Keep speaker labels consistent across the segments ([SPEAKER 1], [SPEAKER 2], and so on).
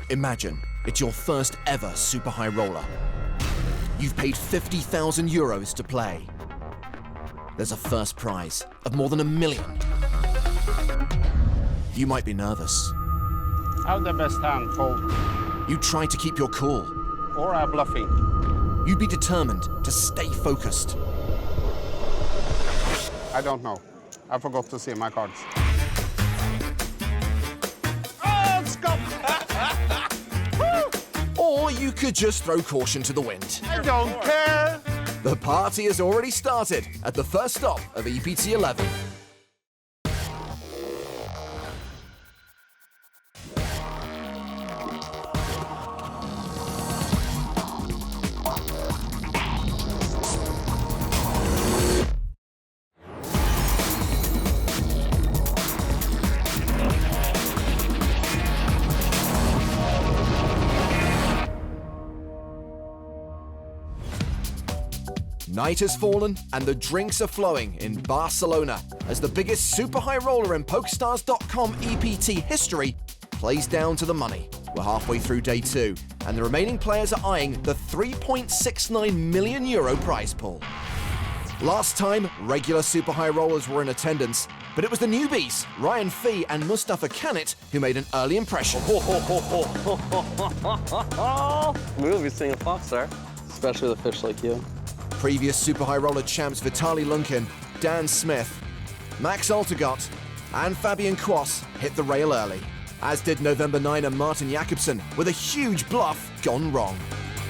[SPEAKER 1] Imagine it's your first ever super high roller. You've paid 50,000 euros to play. There's a first prize of more than $1 million. You might be nervous.
[SPEAKER 2] I have the best hand, fold.
[SPEAKER 1] You try to keep your cool.
[SPEAKER 2] Or I'm bluffing.
[SPEAKER 1] You'd be determined to stay focused.
[SPEAKER 2] I don't know. I forgot to see my cards.
[SPEAKER 1] Or you could just throw caution to the wind.
[SPEAKER 2] I don't care.
[SPEAKER 1] The party has already started at the first stop of EPT 11. Night has fallen and the drinks are flowing in Barcelona as the biggest super high roller in PokerStars.com EPT history plays down to the money. We're halfway through day 2 and the remaining players are eyeing the 3.69 million euro prize pool. Last time, regular super high rollers were in attendance, but it was the newbies, Ryan Fee and Mustafa Kanit, who made an early impression.
[SPEAKER 3] We'll be seeing a PokerStar, especially with a fish like you.
[SPEAKER 1] Previous super high roller champs Vitaly Lunkin, Dan Smith, Max Altergott, and Fabian Quass hit the rail early, as did November 9er Martin Jakobsen with a huge bluff gone wrong.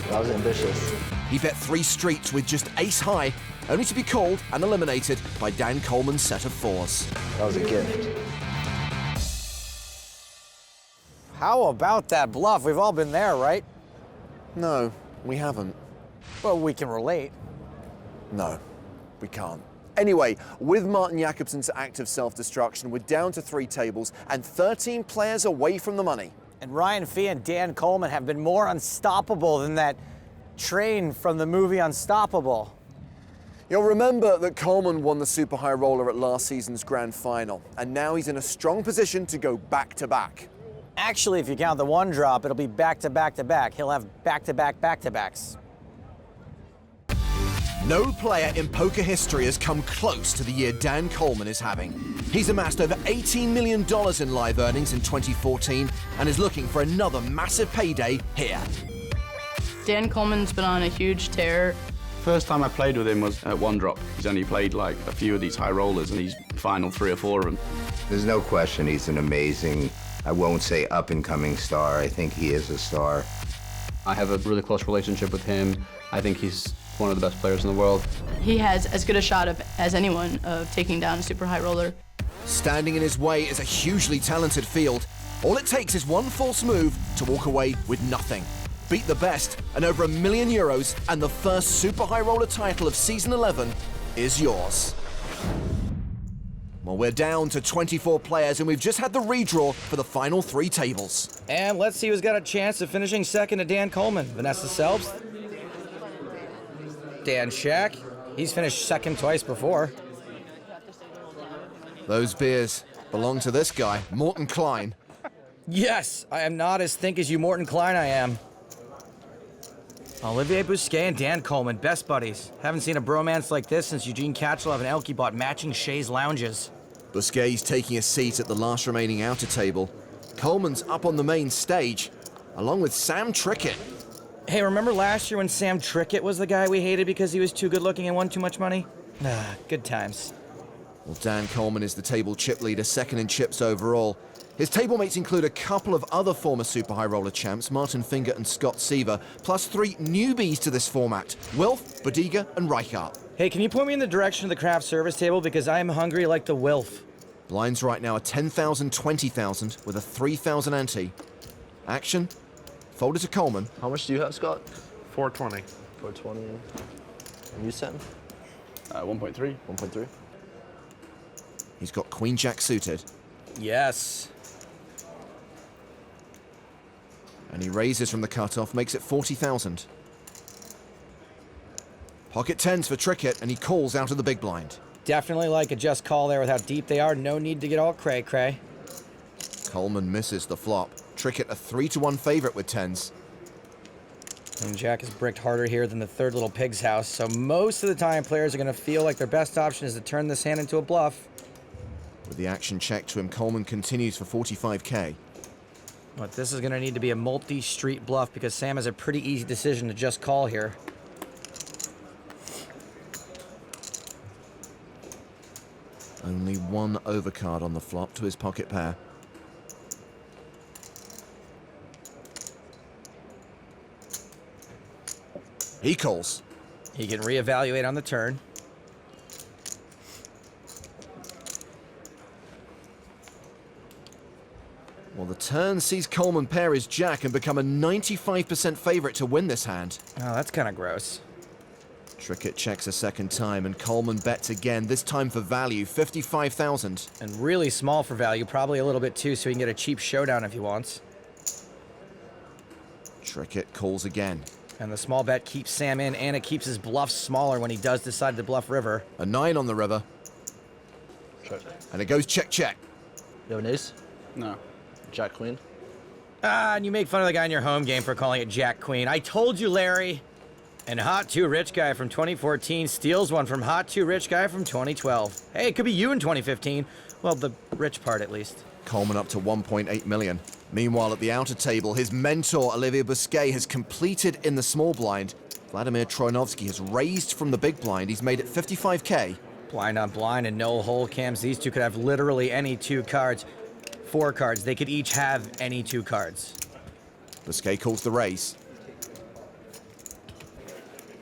[SPEAKER 3] That was ambitious.
[SPEAKER 1] He bet 3 streets with just ace high, only to be called and eliminated by Dan Coleman's set of 4s.
[SPEAKER 3] That was a gift.
[SPEAKER 4] How about that bluff? We've all been there, right?
[SPEAKER 1] No, we haven't.
[SPEAKER 4] Well, we can relate.
[SPEAKER 1] No, we can't. Anyway, with Martin Jakobsen's act of self-destruction, we're down to 3 tables and 13 players away from the money.
[SPEAKER 4] And Ryan Fee and Dan Coleman have been more unstoppable than that train from the movie Unstoppable.
[SPEAKER 1] You'll remember that Coleman won the super high roller at last season's grand final, and now he's in a strong position to go back-to-back.
[SPEAKER 4] Actually, if you count the 1 drop, it'll be back-to-back-to-back. He'll have back-to-back back-to-backs.
[SPEAKER 1] No player in poker history has come close to the year Dan Coleman is having. He's amassed over $18 million in live earnings in 2014 and is looking for another massive payday here.
[SPEAKER 5] Dan Coleman's been on a huge tear.
[SPEAKER 6] First time I played with him was at 1 drop. He's only played like a few of these high rollers and he's final 3 or 4 of them.
[SPEAKER 7] There's no question he's an amazing, I won't say up-and-coming star. I think he is a star.
[SPEAKER 6] I have a really close relationship with him. I think he's one of the best players in the world.
[SPEAKER 5] He has as good a shot as anyone of taking down a super high roller.
[SPEAKER 1] Standing in his way is a hugely talented field. All it takes is 1 false move to walk away with nothing. Beat the best and over €1 million, and the first super high roller title of season 11 is yours. Well, we're down to 24 players and we've just had the redraw for the final 3 tables.
[SPEAKER 4] And let's see who's got a chance of finishing second to Dan Coleman. Vanessa Selbst. Dan Shack. He's finished second twice before.
[SPEAKER 1] Those beers belong to this guy, Morton Klein.
[SPEAKER 4] Yes, I am not as think as you Morton Klein I am. Olivier Bousquet and Dan Coleman, best buddies. Haven't seen a bromance like this since Eugene Katchlov and Elke bought matching chaise lounges.
[SPEAKER 1] Bousquet's taking a seat at the last remaining outer table. Coleman's up on the main stage, along with Sam Trickett.
[SPEAKER 4] Hey, remember last year when Sam Trickett was the guy we hated because he was too good looking and won too much money? Good times.
[SPEAKER 1] Well, Dan Coleman is the table chip leader, second in chips overall. His table mates include a couple of other former super high roller champs, Martin Finger and Scott Seaver, plus 3 newbies to this format, Wilf, Bodiga and Reichart.
[SPEAKER 4] Hey, can you point me in the direction of the craft service table because I am hungry like the Wilf?
[SPEAKER 1] Blinds right now are 10,000, 20,000 with a 3,000 ante. Action. Folded to Coleman.
[SPEAKER 3] How much do you have, Scott?
[SPEAKER 2] 420.
[SPEAKER 3] 420. And you, Sam?
[SPEAKER 6] 1.3.
[SPEAKER 3] 1.3.
[SPEAKER 1] He's got Queen Jack suited.
[SPEAKER 4] Yes.
[SPEAKER 1] And he raises from the cutoff, makes it 40,000. Pocket 10s for Trickett, and he calls out of the big blind.
[SPEAKER 4] Definitely like a just call there with how deep they are. No need to get all cray-cray.
[SPEAKER 1] Coleman misses the flop. Trickett a 3-1 favorite with tens.
[SPEAKER 4] And Jack is bricked harder here than the third little pig's house, so most of the time players are going to feel like their best option is to turn this hand into a bluff.
[SPEAKER 1] With the action check to him, Coleman continues for 45k.
[SPEAKER 4] But this is going to need to be a multi-street bluff because Sam has a pretty easy decision to just call here.
[SPEAKER 1] Only one overcard on the flop to his pocket pair. He calls.
[SPEAKER 4] He can reevaluate on the turn.
[SPEAKER 1] Well, the turn sees Coleman pair his jack and become a 95% favorite to win this hand.
[SPEAKER 4] Oh, that's kind of gross.
[SPEAKER 1] Trickett checks a second time and Coleman bets again, this time for value, 55,000.
[SPEAKER 4] And really small for value, probably a little bit too, so he can get a cheap showdown if he wants.
[SPEAKER 1] Trickett calls again.
[SPEAKER 4] And the small bet keeps Sam in, and it keeps his bluffs smaller when he does decide to bluff river.
[SPEAKER 1] A 9 on the river.
[SPEAKER 3] Check.
[SPEAKER 1] And it goes check, check.
[SPEAKER 3] You have an ace?
[SPEAKER 6] No.
[SPEAKER 3] Jack Queen?
[SPEAKER 4] Ah, and you make fun of the guy in your home game for calling it Jack Queen. I told you, Larry. And Hot 2 Rich Guy from 2014 steals one from Hot 2 Rich Guy from 2012. Hey, it could be you in 2015. Well, the rich part at least.
[SPEAKER 1] Coleman up to 1.8 million. Meanwhile, at the outer table, his mentor, Olivier Busquet, has completed in the small blind. Vladimir Troinovsky has raised from the big blind. He's made it 55k.
[SPEAKER 4] Blind on blind and no hole cams. These two could have literally any two cards. 4 cards. They could each have any 2 cards.
[SPEAKER 1] Busquet calls the raise.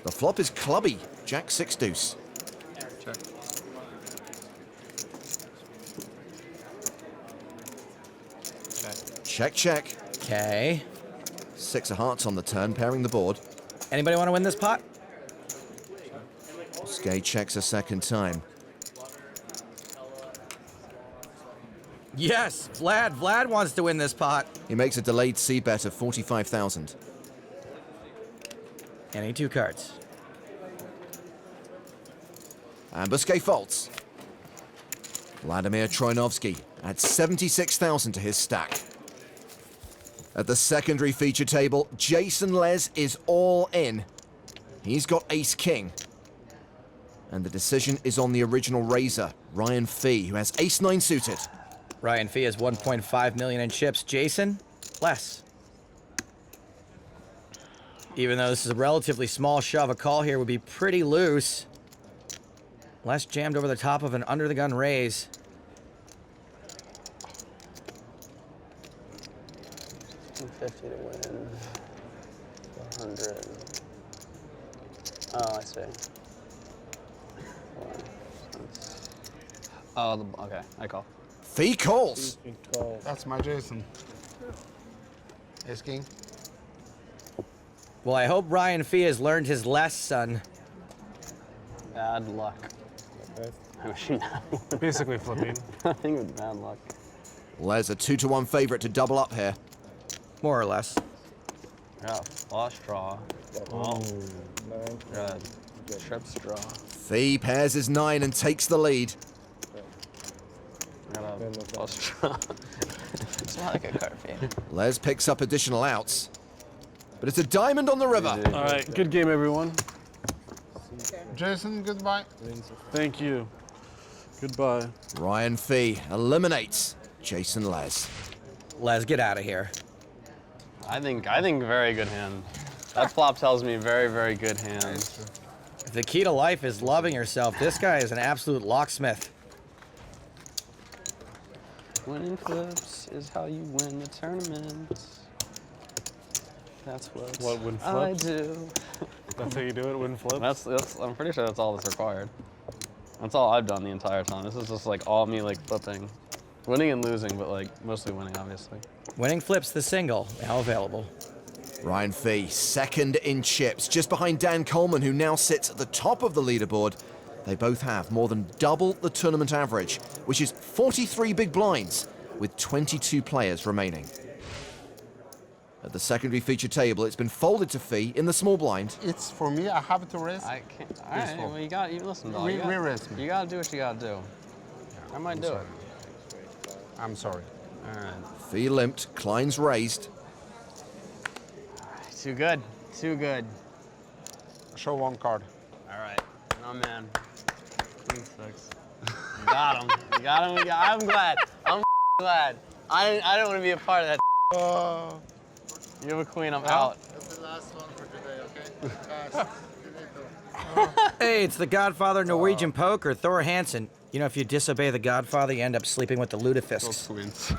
[SPEAKER 1] The flop is clubby. Jack 6 deuce. Check, check.
[SPEAKER 4] Okay.
[SPEAKER 1] 6 of hearts on the turn, pairing the board.
[SPEAKER 4] Anybody want to win this pot?
[SPEAKER 1] Busquet checks a second time.
[SPEAKER 4] Yes, Vlad. Vlad wants to win this pot.
[SPEAKER 1] He makes a delayed c-bet of 45,000.
[SPEAKER 4] Any 2 cards.
[SPEAKER 1] And Busquet folds. Vladimir Troinovsky adds 76,000 to his stack. At the secondary feature table, Jason Les is all in. He's got ace-king. And the decision is on the original raiser, Ryan Fee, who has ace-9 suited.
[SPEAKER 4] Ryan Fee has 1.5 million in chips. Jason, less. Even though this is a relatively small shove, a call here would be pretty loose. Les jammed over the top of an under-the-gun raise.
[SPEAKER 3] $50 to win. 100. Oh, I see. Oh, okay, I call.
[SPEAKER 1] Fee calls.
[SPEAKER 2] That's my Jason. Ace king.
[SPEAKER 4] Well, I hope Ryan Fee has learned his lesson.
[SPEAKER 3] Bad luck. I wish you know.
[SPEAKER 2] Basically flipping.
[SPEAKER 3] Nothing with bad luck.
[SPEAKER 1] Les a 2-1 favorite to double up here.
[SPEAKER 4] More or less.
[SPEAKER 3] Yeah, flush draw. Oh. Yeah, trips draw.
[SPEAKER 1] Fee pairs his 9 and takes the lead.
[SPEAKER 3] Got a flush draw.
[SPEAKER 5] It's not a good card for you.
[SPEAKER 1] Les picks up additional outs. But it's a diamond on the river.
[SPEAKER 8] All right, good game, everyone.
[SPEAKER 2] Jason, goodbye.
[SPEAKER 8] Thank you. Goodbye.
[SPEAKER 1] Ryan Fee eliminates Jason Les.
[SPEAKER 4] Les, get out of here.
[SPEAKER 3] I think very good hand. That flop tells me very, very good hand.
[SPEAKER 4] If the key to life is loving yourself, this guy is an absolute locksmith.
[SPEAKER 3] Winning flips is how you win the tournament. That's what
[SPEAKER 8] win
[SPEAKER 3] I
[SPEAKER 8] flips?
[SPEAKER 3] do.
[SPEAKER 8] That's how you do it, win flips?
[SPEAKER 3] That's I'm pretty sure that's all that's required. That's all I've done the entire time. This is just like all me like flipping. Winning and losing, but like mostly winning, obviously.
[SPEAKER 4] Winning flips the single, now available.
[SPEAKER 1] Ryan Fee, second in chips, just behind Dan Coleman, who now sits at the top of the leaderboard. They both have more than double the tournament average, which is 43 big blinds, with 22 players remaining. At the secondary feature table, it's been folded to Fee in the small blind.
[SPEAKER 2] It's for me. I have to raise.
[SPEAKER 3] I can't. All right, well, you listen, dog.
[SPEAKER 2] Re-raise me.
[SPEAKER 3] You gotta do what you gotta do. I might do it.
[SPEAKER 2] I'm sorry.
[SPEAKER 3] All right.
[SPEAKER 1] Fee limped, Klein's raised.
[SPEAKER 3] Too good. Too good.
[SPEAKER 2] Show one card.
[SPEAKER 3] All right. Oh, man. Queen 6. You got him. You got him. I'm glad. I'm glad. I didn't want to be a part of that. You have a queen, I'm out.
[SPEAKER 2] That's the last one for today, okay?
[SPEAKER 4] Hey, it's the Godfather of Norwegian poker, Thor Hansen. You know, if you disobey the Godfather, you end up sleeping with the ludifisks.
[SPEAKER 2] Queens.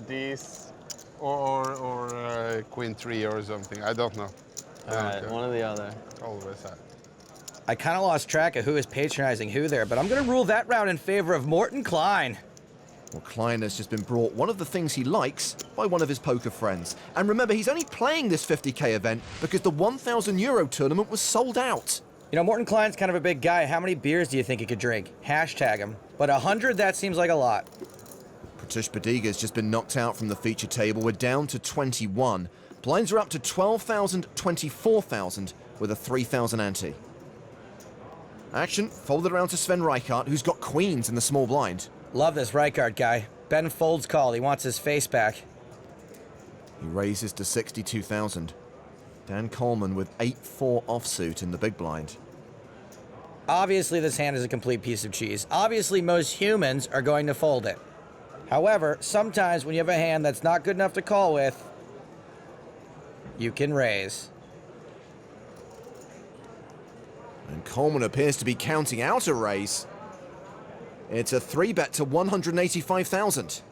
[SPEAKER 3] Dece.
[SPEAKER 2] Or Queen 3 or something. I don't know.
[SPEAKER 3] All right, one or the other.
[SPEAKER 2] Always that.
[SPEAKER 4] I kind of lost track of who is patronizing who there, but I'm going to rule that round in favor of Morten Klein.
[SPEAKER 1] Well, Klein has just been brought one of the things he likes by one of his poker friends. And remember, he's only playing this 50k event because the 1,000 euro tournament was sold out.
[SPEAKER 4] You know, Morten Klein's kind of a big guy. How many beers do you think he could drink? Hashtag him. But 100, that seems like a lot.
[SPEAKER 1] Pratush Badiga's just been knocked out from the feature table. We're down to 21. Blinds are up to 12,000, 24,000 with a 3,000 ante. Action folded around to Sven Reichardt, who's got queens in the small blind.
[SPEAKER 4] Love this Reichardt guy. Ben folds call. He wants his face back.
[SPEAKER 1] He raises to 62,000. Dan Coleman with 8-4 offsuit in the big blind.
[SPEAKER 4] Obviously, this hand is a complete piece of cheese. Obviously, most humans are going to fold it. However, sometimes when you have a hand that's not good enough to call with, you can raise.
[SPEAKER 1] And Coleman appears to be counting out a raise. It's a 3-bet to 185,000.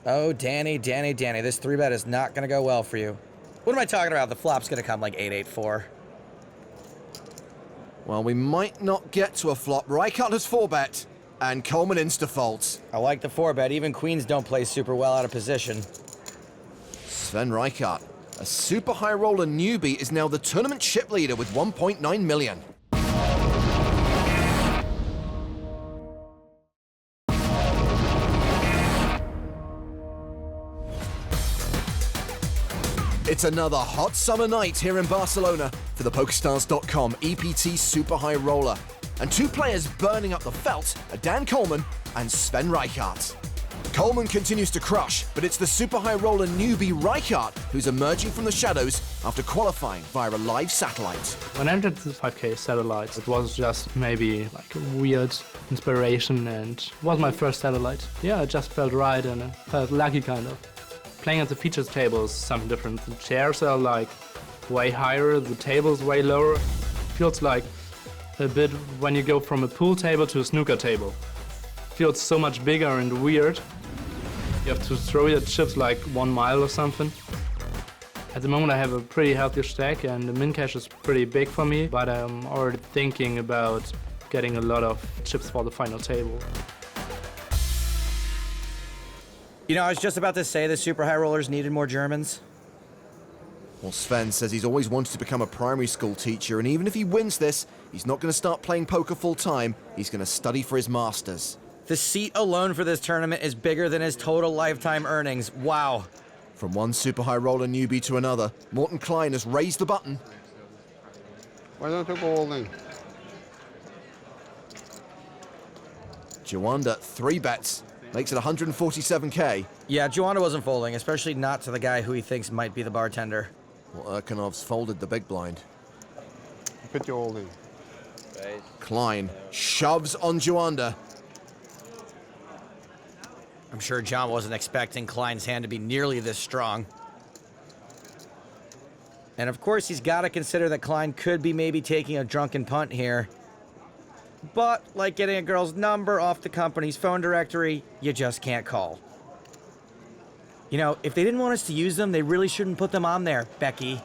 [SPEAKER 4] Oh, Danny. This 3-bet is not going to go well for you. What am I talking about? The flop's going to come like 8-8-4.
[SPEAKER 1] Well, we might not get to a flop. Reichardt has 4-bet, and Coleman insta-folds.
[SPEAKER 4] I like the 4-bet. Even queens don't play super well out of position.
[SPEAKER 1] Sven Reichardt, a super high roller newbie, is now the tournament chip leader with 1.9 million. It's another hot summer night here in Barcelona for the PokerStars.com EPT Super High Roller. And two players burning up the felt are Dan Coleman and Sven Reichardt. Coleman continues to crush, but it's the Super High Roller newbie Reichardt who's emerging from the shadows after qualifying via a live satellite.
[SPEAKER 9] When I entered the 5K satellite, it was just maybe like a weird inspiration, and it was my first satellite. Yeah, it just felt right and it felt lucky kind of. Playing at the features table is something different. The chairs are like way higher, the table's way lower. It feels like a bit when you go from a pool table to a snooker table. It feels so much bigger and weird. You have to throw your chips like 1 mile or something. At the moment I have a pretty healthy stack and the min cash is pretty big for me, but I'm already thinking about getting a lot of chips for the final table.
[SPEAKER 4] You know, I was just about to say the super high rollers needed more Germans.
[SPEAKER 1] Well, Sven says he's always wanted to become a primary school teacher, and even if he wins this, he's not going to start playing poker full-time. He's going to study for his masters.
[SPEAKER 4] The seat alone for this tournament is bigger than his total lifetime earnings. Wow.
[SPEAKER 1] From one super high roller newbie to another, Morten Klein has raised the button.
[SPEAKER 2] Why don't you go all in?
[SPEAKER 1] Joanda 3-bets. Makes it 147k.
[SPEAKER 4] Yeah, Joanna wasn't folding, especially not to the guy who he thinks might be the bartender.
[SPEAKER 1] Well, Urkanov's folded the big blind.
[SPEAKER 2] Put you all in.
[SPEAKER 1] Klein shoves on Joanda.
[SPEAKER 4] I'm sure John wasn't expecting Klein's hand to be nearly this strong. And of course, he's got to consider that Klein could be maybe taking a drunken punt here. But, like getting a girl's number off the company's phone directory, you just can't call. You know, if they didn't want us to use them, they really shouldn't put them on there, Becky.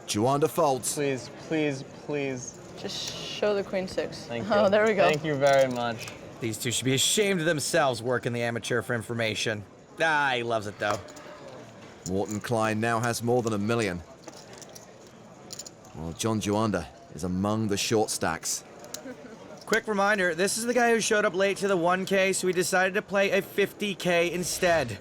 [SPEAKER 1] Joanda folds.
[SPEAKER 3] Please, please, please.
[SPEAKER 5] Just show the queen 6.
[SPEAKER 3] Thank you.
[SPEAKER 5] Oh, there we go.
[SPEAKER 3] Thank you very much.
[SPEAKER 4] These two should be ashamed of themselves working the amateur for information. Ah, he loves it, though.
[SPEAKER 1] Morten Klein now has more than $1 million. Well, John Joanda is among the short stacks.
[SPEAKER 4] Quick reminder, this is the guy who showed up late to the 1K, so we decided to play a 50K instead.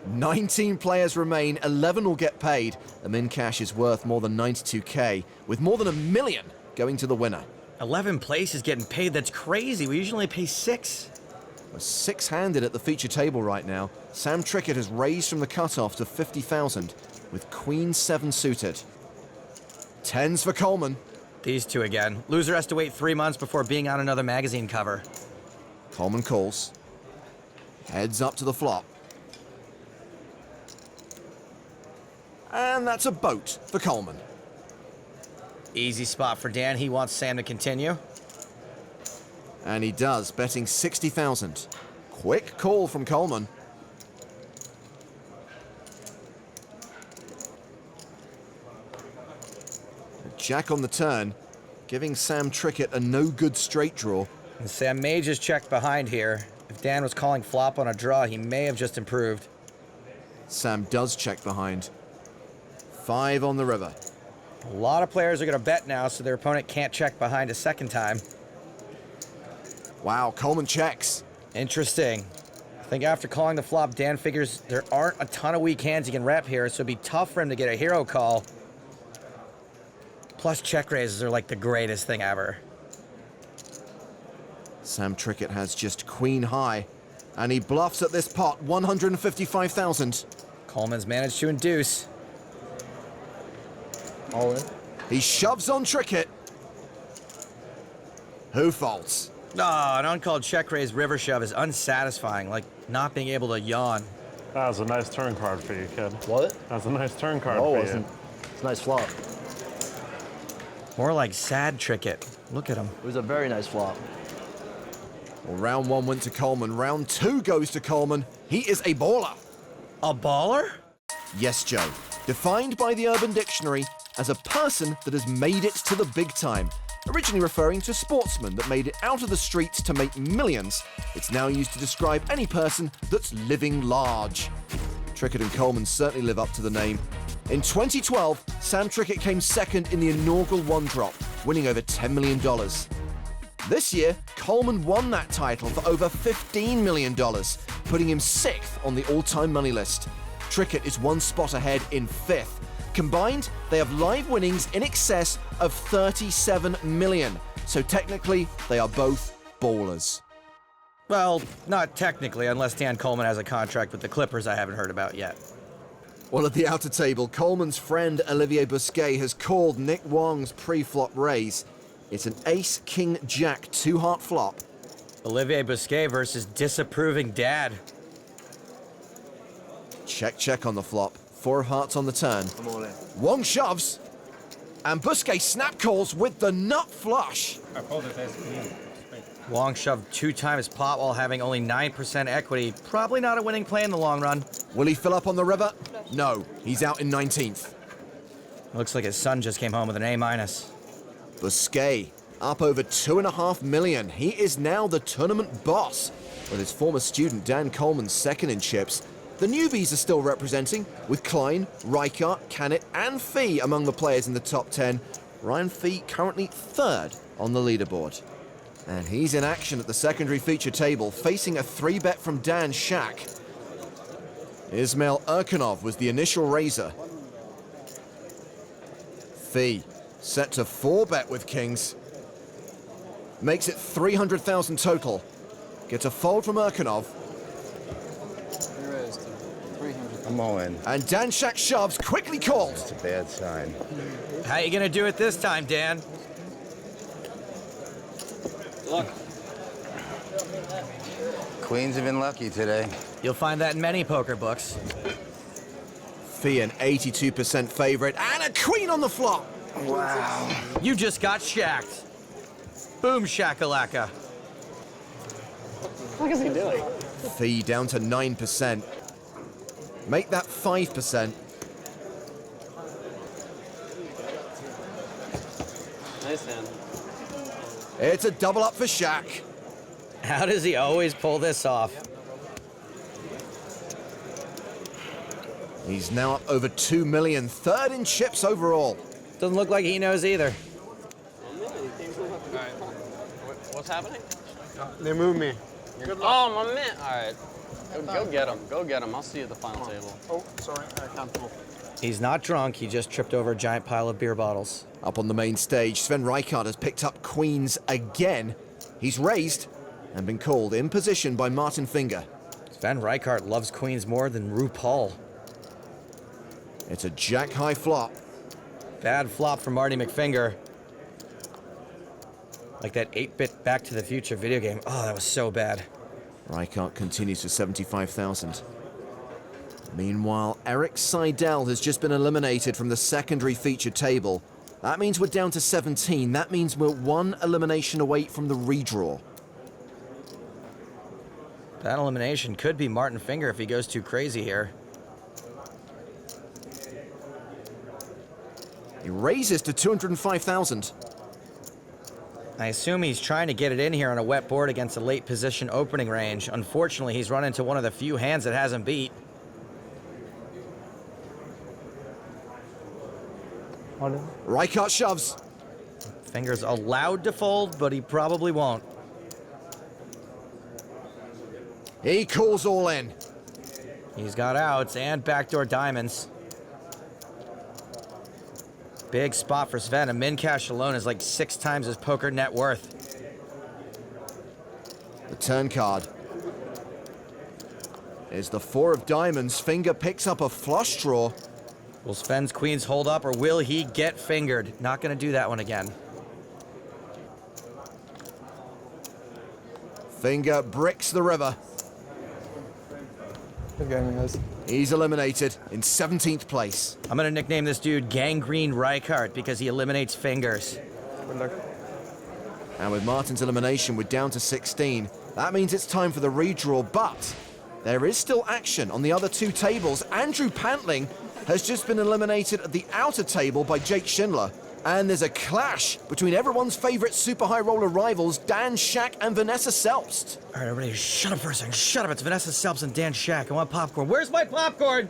[SPEAKER 1] 19 players remain, 11 will get paid. The min cash is worth more than 92k, with more than $1 million going to the winner.
[SPEAKER 4] 11 places getting paid. That's crazy. We usually pay 6.
[SPEAKER 1] We're six-handed at the feature table right now. Sam Trickett has raised from the cutoff to 50,000 with Queen 7 suited. 10s for Coleman.
[SPEAKER 4] These two again. Loser has to wait 3 months before being on another magazine cover.
[SPEAKER 1] Coleman calls. Heads up to the flop. And that's a boat for Coleman.
[SPEAKER 4] Easy spot for Dan. He wants Sam to continue.
[SPEAKER 1] And he does, betting 60,000. Quick call from Coleman. Jack on the turn, giving Sam Trickett a no-good straight draw.
[SPEAKER 4] And Sam may just check behind here. If Dan was calling flop on a draw, he may have just improved.
[SPEAKER 1] Sam does check behind. 5 on the river.
[SPEAKER 4] A lot of players are going to bet now, so their opponent can't check behind a second time.
[SPEAKER 1] Wow, Coleman checks.
[SPEAKER 4] Interesting. I think after calling the flop, Dan figures there aren't a ton of weak hands he can rep here, so it'd be tough for him to get a hero call. Plus, check raises are like the greatest thing ever.
[SPEAKER 1] Sam Trickett has just queen high, and he bluffs at this pot, 155,000.
[SPEAKER 4] Coleman's managed to induce.
[SPEAKER 3] All in.
[SPEAKER 1] He shoves on Trickett. Who folds?
[SPEAKER 4] Oh, an uncalled check raise river shove is unsatisfying, like not being able to yawn.
[SPEAKER 8] That was a nice turn card for you, kid.
[SPEAKER 3] What?
[SPEAKER 8] That's a nice turn card
[SPEAKER 3] Oh,
[SPEAKER 8] for
[SPEAKER 3] it wasn't. It's a nice flop.
[SPEAKER 4] More like sad Trickett. Look at him.
[SPEAKER 3] It was a very nice flop.
[SPEAKER 1] Well, round 1 went to Coleman. Round 2 goes to Coleman. He is a baller.
[SPEAKER 4] A baller?
[SPEAKER 1] Yes, Joe. Defined by the Urban Dictionary as a person that has made it to the big time. Originally referring to sportsmen that made it out of the streets to make millions, it's now used to describe any person that's living large. Trickett and Coleman certainly live up to the name. In 2012, Sam Trickett came second in the inaugural one drop, winning over $10 million. This year, Coleman won that title for over $15 million, putting him 6th on the all-time money list. Trickett is 1 spot ahead in 5th. Combined, they have live winnings in excess of 37 million. So technically, they are both ballers.
[SPEAKER 4] Well, not technically, unless Dan Coleman has a contract with the Clippers I haven't heard about yet.
[SPEAKER 1] Well, at the outer table, Coleman's friend Olivier Busquet has called Nick Wong's pre-flop raise. It's an ace-king-jack 2-heart flop.
[SPEAKER 4] Olivier Busquet versus disapproving dad.
[SPEAKER 1] Check, check on the flop. 4 of hearts on the turn.
[SPEAKER 3] I'm all in.
[SPEAKER 1] Wong shoves. And Busquet snap calls with the nut flush.
[SPEAKER 4] Wong shoved 2 times pot while having only 9% equity. Probably not a winning play in the long run.
[SPEAKER 1] Will he fill up on the river? No, he's out in 19th.
[SPEAKER 4] Looks like his son just came home with an A-.
[SPEAKER 1] Busquet, up over 2.5 million. He is now the tournament boss, with his former student Dan Coleman second in chips. The newbies are still representing, with Klein, Reichert, Canet, and Fee among the players in the top 10. Ryan Fee currently 3rd on the leaderboard. And he's in action at the secondary feature table, facing a 3-bet from Dan Shack. Ismail Erkanov was the initial raiser. Fee, set to 4-bet with kings. Makes it 300,000 total. Gets a fold from Erkanov.
[SPEAKER 7] I'm all in.
[SPEAKER 1] And Dan Shack shoves, quickly called.
[SPEAKER 7] It's a bad sign.
[SPEAKER 4] How you gonna do it this time, Dan?
[SPEAKER 3] Look.
[SPEAKER 7] Queens have been lucky today.
[SPEAKER 4] You'll find that in many poker books.
[SPEAKER 1] Fee an 82% favorite, and a queen on the flop.
[SPEAKER 7] Wow.
[SPEAKER 4] You just got shacked. Boom shakalaka.
[SPEAKER 3] What is he doing?
[SPEAKER 1] Fee down to 9%. Make that 5%.
[SPEAKER 3] Nice hand.
[SPEAKER 1] It's a double up for Shack.
[SPEAKER 4] How does he always pull this off?
[SPEAKER 1] He's now up over 2 million, 3rd in chips overall.
[SPEAKER 4] Doesn't look like he knows either.
[SPEAKER 3] Alright. What's happening?
[SPEAKER 2] They moved me.
[SPEAKER 3] Oh, my man. Alright. Go get him. Go get him. I'll see you at the final table.
[SPEAKER 2] Oh, sorry, I can't move.
[SPEAKER 4] He's not drunk, he just tripped over a giant pile of beer bottles.
[SPEAKER 1] Up on the main stage, Sven Rijkaard has picked up queens again. He's raised and been called in position by Martin Finger.
[SPEAKER 4] Sven Rijkaard loves queens more than RuPaul.
[SPEAKER 1] It's a jack-high flop.
[SPEAKER 4] Bad flop for Marty McFinger. Like that 8-bit Back to the Future video game. Oh, that was so bad.
[SPEAKER 1] Rijkaard continues for 75,000. Meanwhile, Eric Seidel has just been eliminated from the secondary feature table. That means we're down to 17. That means we're one elimination away from the redraw.
[SPEAKER 4] That elimination could be Martin Finger if he goes too crazy here.
[SPEAKER 1] He raises to 205,000.
[SPEAKER 4] I assume he's trying to get it in here on a wet board against a late position opening range. Unfortunately, he's run into one of the few hands that hasn't beat.
[SPEAKER 1] Rijkaard shoves.
[SPEAKER 4] Finger's allowed to fold, but he probably won't.
[SPEAKER 1] He calls all in.
[SPEAKER 4] He's got outs and backdoor diamonds. Big spot for Sven. A min cash alone is like 6 times his poker net worth.
[SPEAKER 1] The turn card is the 4 of diamonds. Finger picks up a flush draw.
[SPEAKER 4] Will Sven's queens hold up or will he get fingered? Not gonna do that one again.
[SPEAKER 1] Finger bricks the river.
[SPEAKER 10] Good game, guys.
[SPEAKER 1] He's eliminated in 17th place.
[SPEAKER 4] I'm gonna nickname this dude Gangrene Rijkaard because he eliminates fingers.
[SPEAKER 10] Good luck.
[SPEAKER 1] And with Martin's elimination, we're down to 16. That means it's time for the redraw, but there is still action on the other 2 tables. Andrew Pantling has just been eliminated at the outer table by Jake Schindler. And there's a clash between everyone's favorite super high roller rivals, Dan Shack and Vanessa Selbst.
[SPEAKER 4] All right, everybody, shut up for a second. Shut up. It's Vanessa Selbst and Dan Shack. I want popcorn. Where's my popcorn?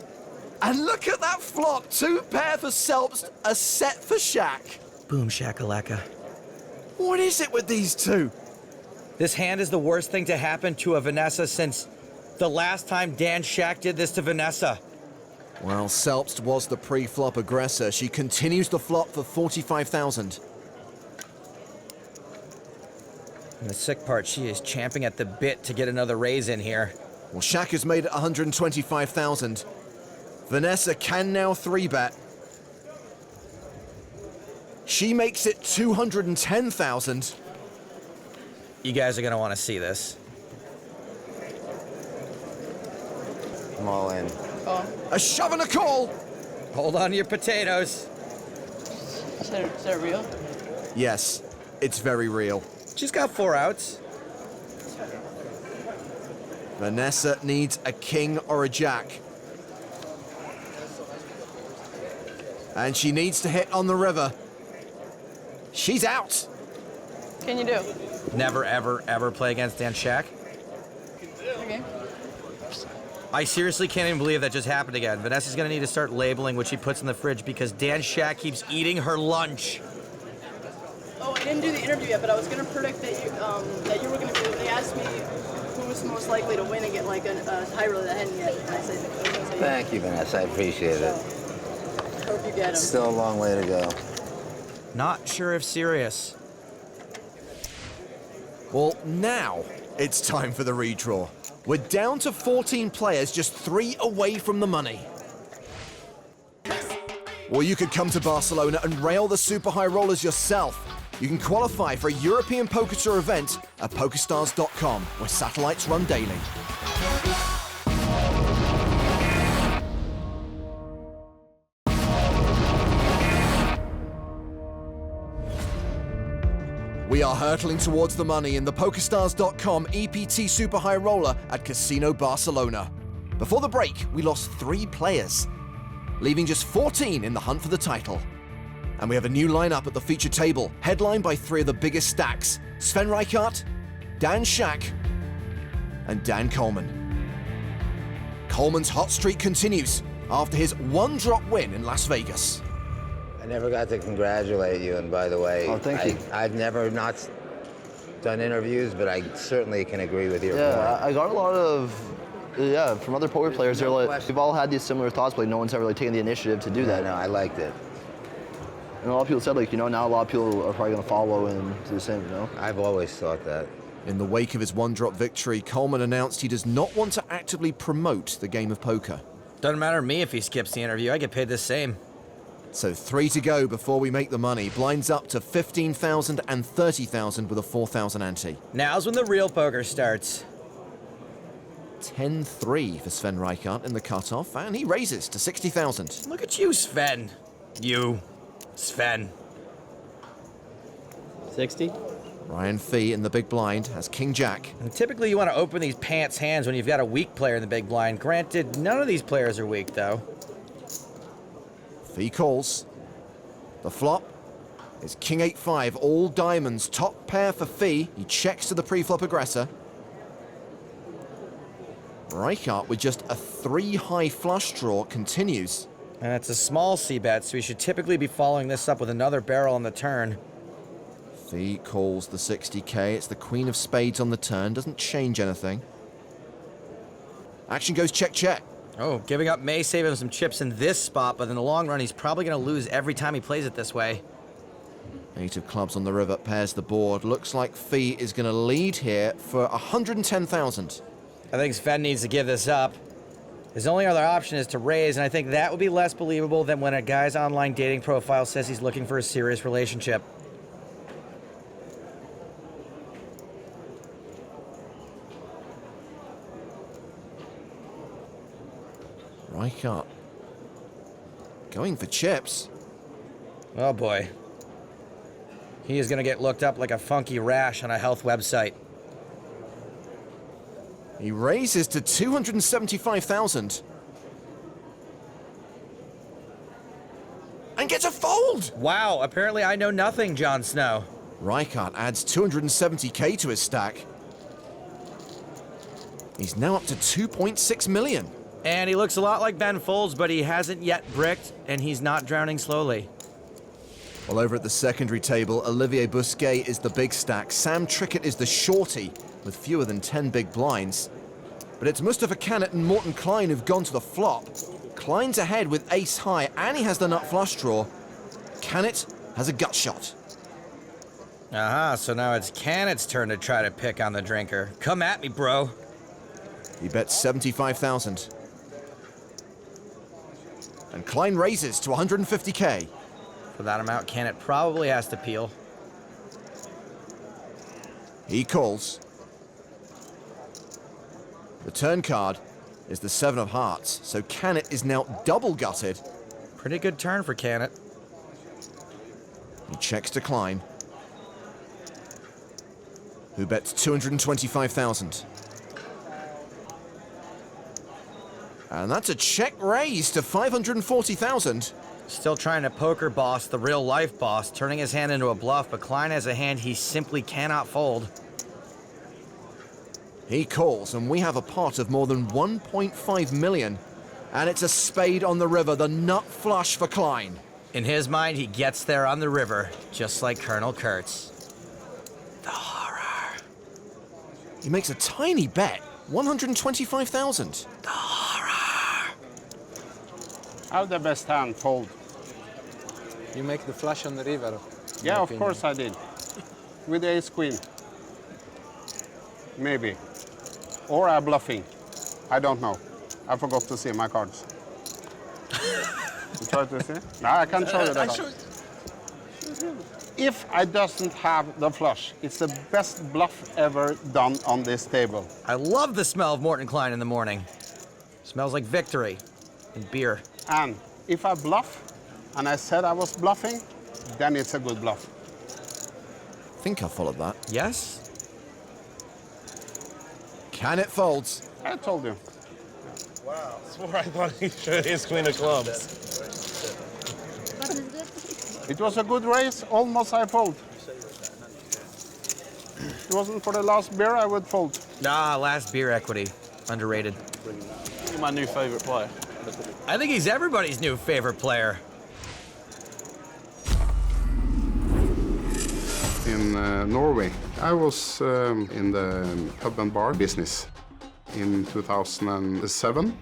[SPEAKER 1] And look at that flop. 2 pair for Selbst, a set for Shack.
[SPEAKER 4] Boom shakalaka.
[SPEAKER 1] What is it with these 2?
[SPEAKER 4] This hand is the worst thing to happen to a Vanessa since the last time Dan Shack did this to Vanessa.
[SPEAKER 1] Well, Selbst was the pre-flop aggressor. She continues to flop for 45,000.
[SPEAKER 4] And the sick part, she is champing at the bit to get another raise in here.
[SPEAKER 1] Well, Shack has made it 125,000. Vanessa can now 3-bet. She makes it 210,000.
[SPEAKER 4] You guys are gonna want to see this.
[SPEAKER 7] I'm all in.
[SPEAKER 1] A shove and a call.
[SPEAKER 4] Hold on to your potatoes.
[SPEAKER 5] Is that real?
[SPEAKER 1] Yes, it's very real.
[SPEAKER 4] She's got 4 outs.
[SPEAKER 1] Vanessa needs a king or a jack. And she needs to hit on the river. She's out.
[SPEAKER 5] Can you do?
[SPEAKER 4] Never, ever, ever play against Dan Shack.
[SPEAKER 5] Okay.
[SPEAKER 4] I seriously can't even believe that just happened again. Vanessa's gonna need to start labeling what she puts in the fridge because Dan Shack keeps eating her lunch.
[SPEAKER 5] Oh, I didn't do the interview yet, but I was gonna predict that you were gonna be. They asked me who was most likely to win and get like a high roller that hadn't yet, and I said.
[SPEAKER 7] Thank you, Vanessa. I appreciate it.
[SPEAKER 5] Hope you get him.
[SPEAKER 7] Still a long way to go.
[SPEAKER 4] Not sure if serious.
[SPEAKER 1] Well, now it's time for the redraw. We're down to 14 players, just 3 away from the money. Or you could come to Barcelona and rail the super high rollers yourself. You can qualify for a European Poker Tour event at PokerStars.com, where satellites run daily. We are hurtling towards the money in the PokerStars.com EPT Super High Roller at Casino Barcelona. Before the break, we lost 3 players, leaving just 14 in the hunt for the title. And we have a new lineup at the feature table, headlined by 3 of the biggest stacks: Sven Rijkaard, Dan Shack, and Dan Coleman. Coleman's hot streak continues after his 1-drop win in Las Vegas.
[SPEAKER 7] I never got to congratulate you, and by the way,
[SPEAKER 10] thank you.
[SPEAKER 7] I've never not done interviews, but I certainly can agree with your point.
[SPEAKER 10] I got a lot of Yeah, from other poker players, they're like, we've all had these similar thoughts, but no one's ever really taken the initiative to do that.
[SPEAKER 7] No, I liked it.
[SPEAKER 10] And a lot of people said, like, you know, now a lot of people are probably going to follow and do the same, you know?
[SPEAKER 7] I've always thought that.
[SPEAKER 1] In the wake of his one-drop victory, Coleman announced he does not want to actively promote the game of poker.
[SPEAKER 4] Doesn't matter to me if he skips the interview. I get paid the same.
[SPEAKER 1] So 3 to go before we make the money. Blinds up to 15,000 and 30,000 with a 4,000 ante.
[SPEAKER 4] Now's when the real poker starts.
[SPEAKER 1] 10-3 for Sven Reichardt in the cutoff, and he raises to 60,000.
[SPEAKER 4] Look at you, Sven. You, Sven.
[SPEAKER 3] 60?
[SPEAKER 1] Ryan Fee in the big blind has King Jack.
[SPEAKER 4] And typically you want to open these pants hands when you've got a weak player in the big blind. Granted, none of these players are weak, though.
[SPEAKER 1] Fee calls. The flop is King 8-5, all diamonds, top pair for Fee. He checks to the pre-flop aggressor. Reichardt with just a 3-high flush draw continues.
[SPEAKER 4] And it's a small c-bet, so he should typically be following this up with another barrel on the turn.
[SPEAKER 1] Fee calls the 60k. It's the queen of spades on the turn. Doesn't change anything. Action goes check, check.
[SPEAKER 4] Oh, giving up may save him some chips in this spot, but in the long run, he's probably going to lose every time he plays it this way.
[SPEAKER 1] 8 of clubs on the river pairs the board. Looks like Fee is going to lead here for 110,000.
[SPEAKER 4] I think Sven needs to give this up. His only other option is to raise, and I think that would be less believable than when a guy's online dating profile says he's looking for a serious relationship.
[SPEAKER 1] Reichardt going for chips.
[SPEAKER 4] Oh boy. He is going to get looked up like a funky rash on a health website.
[SPEAKER 1] He raises to 275,000. And gets a fold!
[SPEAKER 4] Wow, apparently I know nothing, Jon Snow.
[SPEAKER 1] Reichardt adds 270k to his stack. He's now up to 2.6 million.
[SPEAKER 4] And he looks a lot like Ben Folds, but he hasn't yet bricked, and he's not drowning slowly.
[SPEAKER 1] Well, over at the secondary table, Olivier Bousquet is the big stack. Sam Trickett is the shorty, with fewer than 10 big blinds. But it's Mustafa Canet and Morton Klein who've gone to the flop. Klein's ahead with ace high, and he has the nut flush draw. Canet has a gut shot.
[SPEAKER 4] Aha, so now it's Canet's turn to try to pick on the drinker. Come at me, bro.
[SPEAKER 1] He bets 75,000. And Klein raises to 150k.
[SPEAKER 4] For that amount, Canet probably has to peel.
[SPEAKER 1] He calls. The turn card is the 7 of hearts, so Canet is now double gutted.
[SPEAKER 4] Pretty good turn for Canet.
[SPEAKER 1] He checks to Klein, who bets 225,000. And that's a check raise to 540,000.
[SPEAKER 4] Still trying to poker boss the real life boss, turning his hand into a bluff, but Klein has a hand he simply cannot fold.
[SPEAKER 1] He calls, and we have a pot of more than 1.5 million. And it's a spade on the river, the nut flush for Klein.
[SPEAKER 4] In his mind, he gets there on the river, just like Colonel Kurtz. The horror.
[SPEAKER 1] He makes a tiny bet, 125,000.
[SPEAKER 4] The horror.
[SPEAKER 2] I have the best hand, fold.
[SPEAKER 11] You make the flush on the river.
[SPEAKER 2] Yeah, of course I did. With the ace queen. Maybe. Or I'm bluffing. I don't know. I forgot to see my cards. You try to see? No, I can show you that. If I doesn't have the flush, it's the best bluff ever done on this table.
[SPEAKER 4] I love the smell of Morton Klein in the morning. Smells like victory and beer.
[SPEAKER 2] And if I bluff, and I said I was bluffing, then it's a good bluff.
[SPEAKER 1] I think I followed that.
[SPEAKER 4] Yes?
[SPEAKER 1] Canet folds.
[SPEAKER 2] I told you.
[SPEAKER 8] Wow. I swore I thought he showed his queen of clubs.
[SPEAKER 2] It was a good race, almost I fold. It wasn't for the last beer, I would fold.
[SPEAKER 4] Ah, last beer equity. Underrated.
[SPEAKER 3] You're my new favorite player.
[SPEAKER 4] I think he's everybody's new favorite player.
[SPEAKER 2] In Norway, I was in the pub and bar business. In 2007,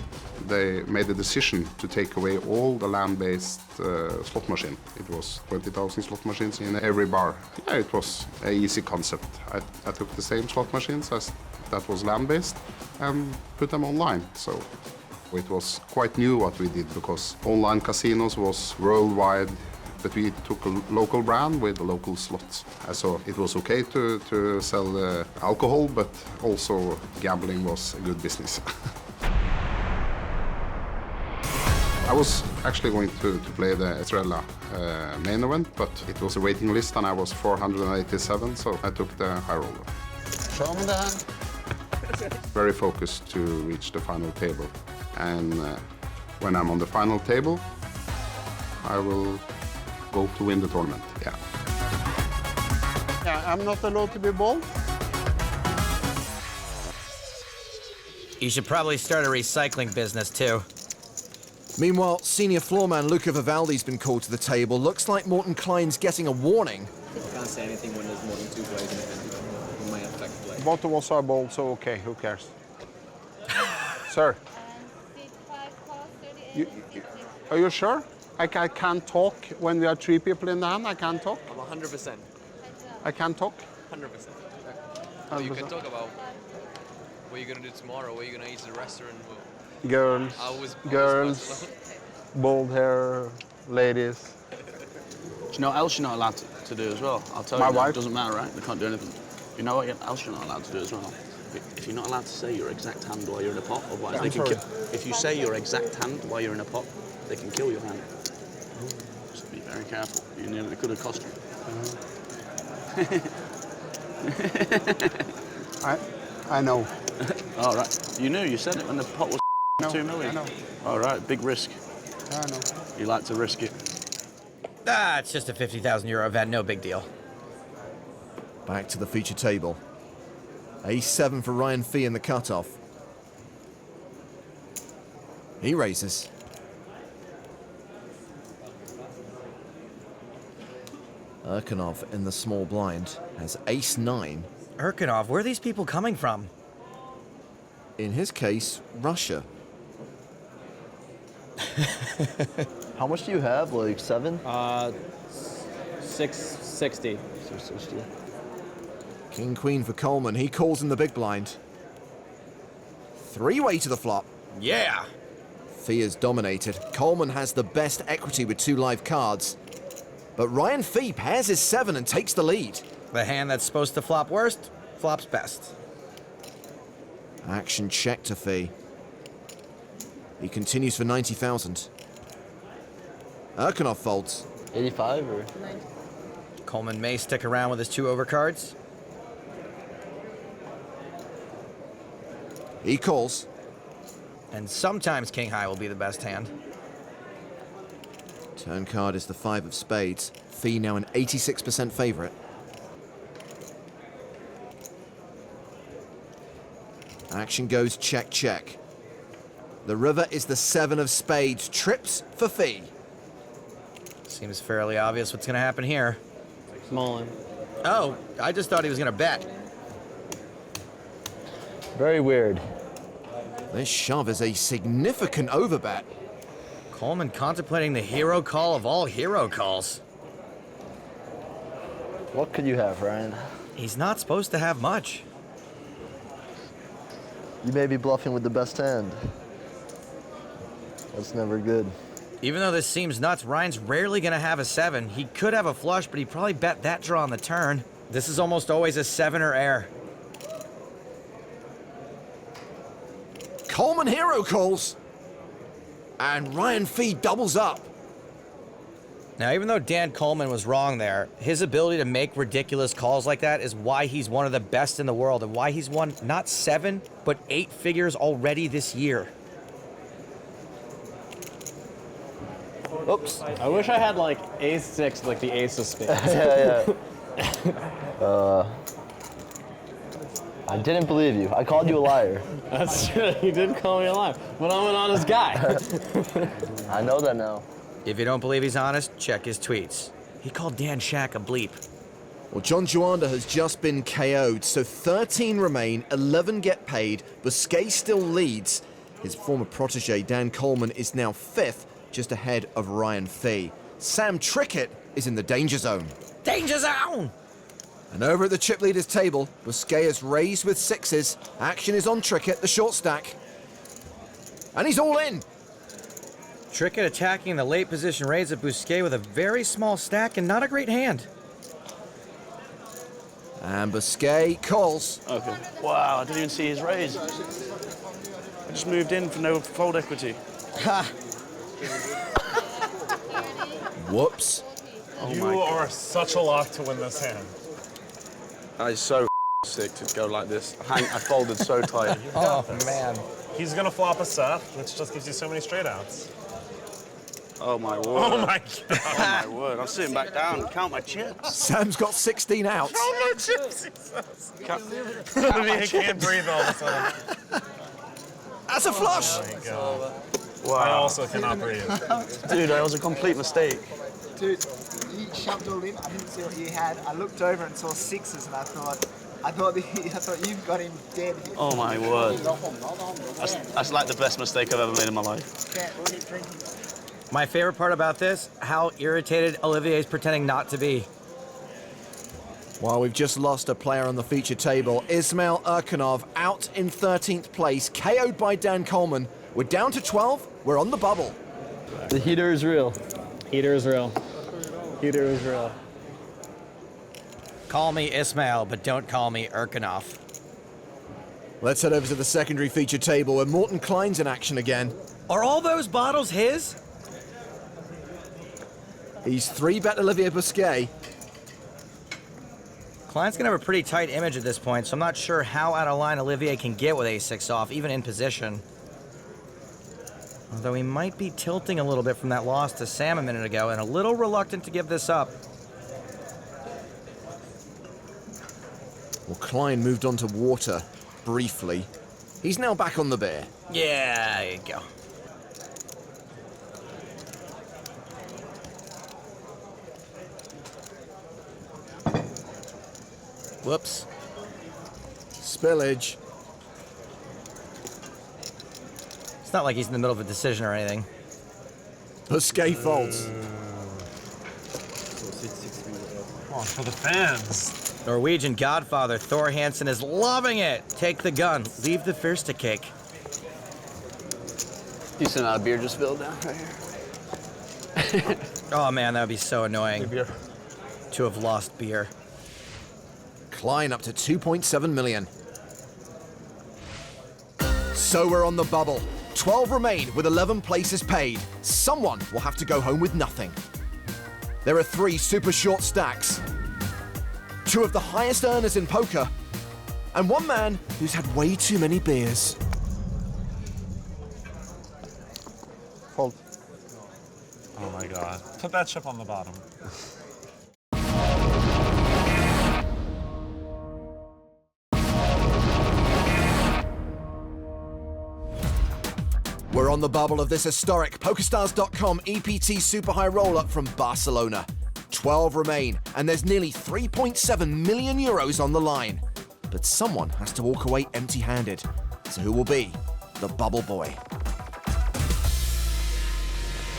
[SPEAKER 2] they made a decision to take away all the land-based slot machine. It was 20,000 slot machines in every bar. Yeah, it was an easy concept. I took the same slot machines as that was land-based and put them online. So it was quite new what we did because online casinos was worldwide, but we took a local brand with local slots. So it was okay to sell alcohol, but also gambling was a good business. I was actually going to play the Estrella main event, but it was a waiting list and I was 487, so I took the high roller. Show me the hand. Very focused to reach the final table. And when I'm on the final table, I will go to win the tournament, yeah. Yeah, I'm not allowed to be bald.
[SPEAKER 4] You should probably start a recycling business, too.
[SPEAKER 1] Meanwhile, senior floorman Luca Vivaldi's been called to the table. Looks like Morten Klein's getting a warning.
[SPEAKER 12] I can't say anything when there's more than 2 players in the hand. It might affect play.
[SPEAKER 2] Both of us are bald, so okay, who cares? Sir? Are you sure? I can't talk when we are 3 people in the hand. I can't talk.
[SPEAKER 12] I'm 100%.
[SPEAKER 2] I can't talk.
[SPEAKER 12] 100%. So you can talk about what you're gonna do tomorrow, what you're gonna eat at the restaurant.
[SPEAKER 2] Girls,
[SPEAKER 12] girls,
[SPEAKER 2] bald hair, ladies.
[SPEAKER 6] Do you know what else you're not allowed to do as well? I'll tell
[SPEAKER 2] My
[SPEAKER 6] you.
[SPEAKER 2] wife?
[SPEAKER 6] It doesn't matter, right? They can't do anything. You know what else you're not allowed to do as well? If you're not allowed to say your exact hand while you're in a pot, otherwise they can kill. If you say your exact hand while you're in a pot, they can kill your hand. Just be very careful. It could have cost you.
[SPEAKER 2] I know.
[SPEAKER 6] All right. You knew. You said it when the pot was 2 million.
[SPEAKER 2] I know.
[SPEAKER 6] All right. Big risk.
[SPEAKER 2] I know.
[SPEAKER 6] You like to risk it.
[SPEAKER 4] It's just a 50,000 euro event, no big deal.
[SPEAKER 1] Back to the feature table. Ace-7 for Ryan Fee in the cutoff. He raises. Urkanov in the small blind has Ace-9.
[SPEAKER 4] Urkanov, where are these people coming from?
[SPEAKER 1] In his case, Russia.
[SPEAKER 10] How much do you have? Like 7?
[SPEAKER 11] 660.
[SPEAKER 10] 660.
[SPEAKER 1] King-Queen for Coleman. He calls in the big blind. 3-way to the flop.
[SPEAKER 4] Yeah.
[SPEAKER 1] Fee is dominated. Coleman has the best equity with 2 live cards. But Ryan Fee pairs his 7 and takes the lead.
[SPEAKER 4] The hand that's supposed to flop worst, flops best.
[SPEAKER 1] Action check to Fee. He continues for 90,000. Urkanov folds.
[SPEAKER 10] 85 or?
[SPEAKER 5] 90.
[SPEAKER 4] Coleman may stick around with his 2 overcards.
[SPEAKER 1] He calls.
[SPEAKER 4] And sometimes King High will be the best hand.
[SPEAKER 1] Turn card is the 5 of spades. Fee now an 86% favorite. Action goes check, check. The river is the 7 of spades. Trips for Fee.
[SPEAKER 4] Seems fairly obvious what's going to happen here.
[SPEAKER 11] Mullen.
[SPEAKER 4] Oh, I just thought he was going to bet.
[SPEAKER 10] Very weird.
[SPEAKER 1] This shove is a significant overbet.
[SPEAKER 4] Coleman contemplating the hero call of all hero calls.
[SPEAKER 10] What could you have, Ryan?
[SPEAKER 4] He's not supposed to have much.
[SPEAKER 10] You may be bluffing with the best hand. That's never good.
[SPEAKER 4] Even though this seems nuts, Ryan's rarely going to have a 7. He could have a flush, but he'd probably bet that draw on the turn. This is almost always a 7 or air.
[SPEAKER 1] Coleman hero calls. And Ryan Fee doubles up.
[SPEAKER 4] Now, even though Dan Coleman was wrong there, his ability to make ridiculous calls like that is why he's one of the best in the world and why he's won not 7, but 8 figures already this year.
[SPEAKER 10] Oops.
[SPEAKER 11] I wish I had like ace-6, like the ace of spades.
[SPEAKER 10] Yeah. I didn't believe you. I called you a liar.
[SPEAKER 11] That's true. You did call me a liar, but I'm an honest guy.
[SPEAKER 10] I know that now.
[SPEAKER 4] If you don't believe he's honest, check his tweets. He called Dan Shack a bleep.
[SPEAKER 1] Well, John Juanda has just been KO'd, so 13 remain, 11 get paid. Busquet still leads. His former protege, Dan Coleman, is now 5th, just ahead of Ryan Fee. Sam Trickett is in the danger zone.
[SPEAKER 4] Danger zone!
[SPEAKER 1] And over at the chip leaders table, Busquet has raised with 6s. Action is on Trickett, the short stack. And he's all in.
[SPEAKER 4] Trickett attacking the late position raise of Busquet with a very small stack and not a great hand.
[SPEAKER 1] And Busquet calls.
[SPEAKER 6] Okay. Wow, I didn't even see his raise. I just moved in for no fold equity.
[SPEAKER 4] Ha!
[SPEAKER 1] Whoops.
[SPEAKER 6] Oh
[SPEAKER 8] You are such a lock to win this hand.
[SPEAKER 6] That is so sick to go like this. I folded so tight.
[SPEAKER 4] Oh, man.
[SPEAKER 8] He's gonna flop a set, which just gives you so many straight outs.
[SPEAKER 6] Oh my word.
[SPEAKER 8] Oh my god.
[SPEAKER 6] Oh my word. I'm sitting back down. Count my chips.
[SPEAKER 1] Sam's got 16 outs.
[SPEAKER 8] Count my chips, he says. He can't breathe all of a sudden.
[SPEAKER 1] That's a flush.
[SPEAKER 8] Oh my god.
[SPEAKER 6] Wow.
[SPEAKER 8] I also cannot breathe.
[SPEAKER 6] Dude, that was a complete mistake.
[SPEAKER 13] Dude, you shoved all in. I didn't see what you had. I looked over and saw 6s, and I thought you've got him dead.
[SPEAKER 6] Oh my word. That's like the best mistake I've ever made in my life.
[SPEAKER 4] My favorite part about this, how irritated Olivier's pretending not to be.
[SPEAKER 1] Well, we've just lost a player on the feature table. Ismail Urkanov out in 13th place, KO'd by Dan Coleman. We're down to 12. We're on the bubble.
[SPEAKER 11] The heater is real. Heater is real. Heater is real.
[SPEAKER 4] Call me Ismail, but don't call me Urkanov.
[SPEAKER 1] Let's head over to the secondary feature table where Morton Klein's in action again.
[SPEAKER 4] Are all those bottles his?
[SPEAKER 1] He's 3-bet Olivier Busquet.
[SPEAKER 4] Klein's gonna have a pretty tight image at this point, so I'm not sure how out of line Olivier can get with ace-6 off, even in position. Although he might be tilting a little bit from that loss to Sam a minute ago and a little reluctant to give this up.
[SPEAKER 1] Well, Klein moved on to water briefly. He's now back on the beer.
[SPEAKER 4] Yeah, there you go.
[SPEAKER 1] Whoops. Spillage.
[SPEAKER 4] It's not like he's in the middle of a decision or anything.
[SPEAKER 1] Busquet folds.
[SPEAKER 8] Oh, for the fans.
[SPEAKER 4] Norwegian Godfather Thor Hansen is loving it. Take the gun. Leave the first to kick.
[SPEAKER 3] You sent out a beer just spilled down right here.
[SPEAKER 4] Oh man, that would be so annoying. To have lost beer.
[SPEAKER 1] Klein up to 2.7 million. So we're on the bubble. 12 remain with 11 places paid. Someone will have to go home with nothing. There are 3 super short stacks. 2 of the highest earners in poker. And 1 man who's had way too many beers.
[SPEAKER 10] Fold.
[SPEAKER 8] Oh my god. Put that chip on the bottom.
[SPEAKER 1] We're on the bubble of this historic PokerStars.com EPT Super High roll-up from Barcelona. 12 remain, and there's nearly 3.7 million euros on the line. But someone has to walk away empty-handed. So who will be the bubble boy?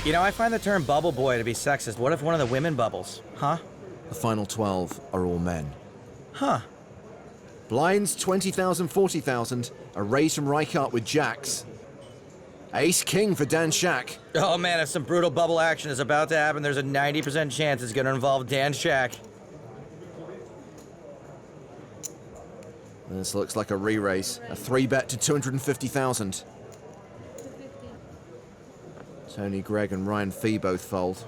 [SPEAKER 4] You know, I find the term bubble boy to be sexist. What if one of the women bubbles? Huh?
[SPEAKER 1] The final 12 are all men.
[SPEAKER 4] Huh.
[SPEAKER 1] Blinds 20,000, 40,000. A raise from Reichardt with jacks. Ace-king for Dan Shack.
[SPEAKER 4] Oh man, if some brutal bubble action is about to happen, there's a 90% chance it's gonna involve Dan Shack.
[SPEAKER 1] This looks like a re-raise. A 3-bet to 250,000. Tony Gregg and Ryan Fee both fold.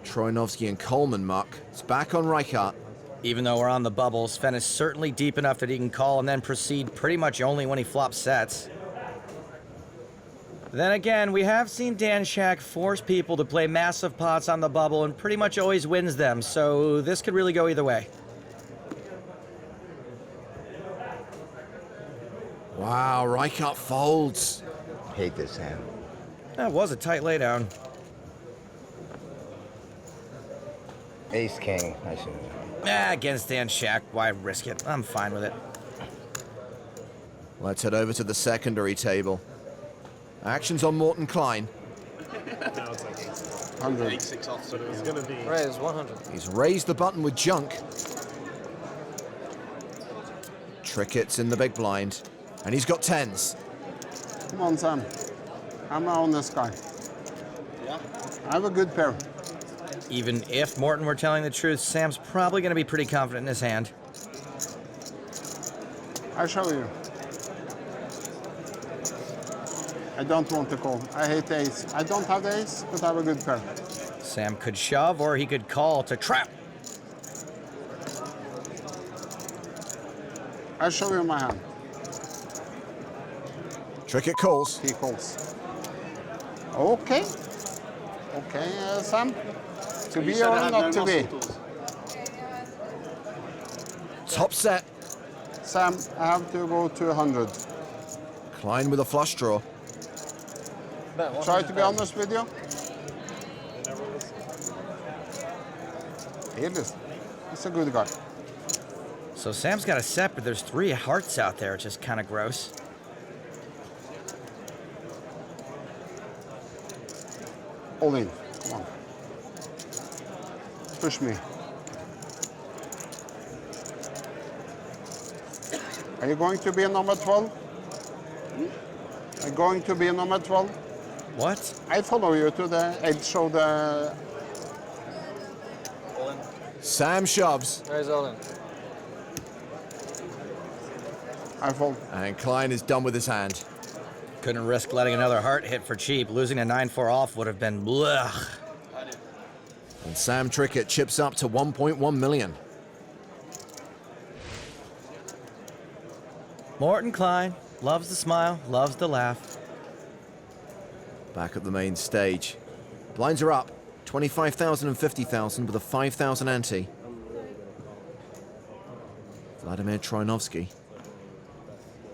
[SPEAKER 1] Troinovsky and Coleman muck. It's back on Reichardt.
[SPEAKER 4] Even though we're on the bubble, Sven is certainly deep enough that he can call and then proceed pretty much only when he flops sets. Then again, we have seen Dan Shack force people to play massive pots on the bubble and pretty much always wins them, so this could really go either way.
[SPEAKER 1] Wow, Reichardt folds.
[SPEAKER 7] Hate this hand.
[SPEAKER 4] That was a tight laydown.
[SPEAKER 7] Ace king, I should.
[SPEAKER 4] Against Dan Shack, why risk it? I'm fine with it.
[SPEAKER 1] Let's head over to the secondary table. Action's on Morton Klein.
[SPEAKER 8] Now it's like
[SPEAKER 2] 100.
[SPEAKER 6] 6 off, so
[SPEAKER 8] it's gonna be
[SPEAKER 12] Raise 100.
[SPEAKER 1] He's raised the button with junk. Trickett's in the big blind. And he's got 10s.
[SPEAKER 2] Come on, Sam. I'm on this guy.
[SPEAKER 6] Yeah.
[SPEAKER 2] I have a good pair.
[SPEAKER 4] Even if Morton were telling the truth, Sam's probably going to be pretty confident in his hand.
[SPEAKER 2] I show you. I don't want to call. I hate the ace. I don't have the ace, but I have a good pair.
[SPEAKER 4] Sam could shove or he could call to trap.
[SPEAKER 2] I show you my hand.
[SPEAKER 1] Trickett calls.
[SPEAKER 2] He calls. Okay. Okay, Sam. To be or not to be?
[SPEAKER 1] Top set.
[SPEAKER 2] Sam, I have to go to 100.
[SPEAKER 1] Klein with a flush draw.
[SPEAKER 2] Try to be honest with you. He is. He's a good guy.
[SPEAKER 4] So Sam's got a set, but there's 3 hearts out there, which is kind of gross.
[SPEAKER 2] All in. Come on. Push me. Are you going to be a number 12? Are you going to be a number 12?
[SPEAKER 4] What?
[SPEAKER 2] I follow you to the edge of the...
[SPEAKER 1] Sam shoves.
[SPEAKER 12] Raise all in.
[SPEAKER 2] I fold.
[SPEAKER 1] And Klein is done with his hand.
[SPEAKER 4] Couldn't risk letting another heart hit for cheap. Losing a 9-4 off would have been blech.
[SPEAKER 1] And Sam Trickett chips up to 1.1 million.
[SPEAKER 4] Morton Klein loves the smile, loves the laugh.
[SPEAKER 1] Back at the main stage. Blinds are up. 25,000 and 50,000 with a 5,000 ante. Vladimir Trinovsky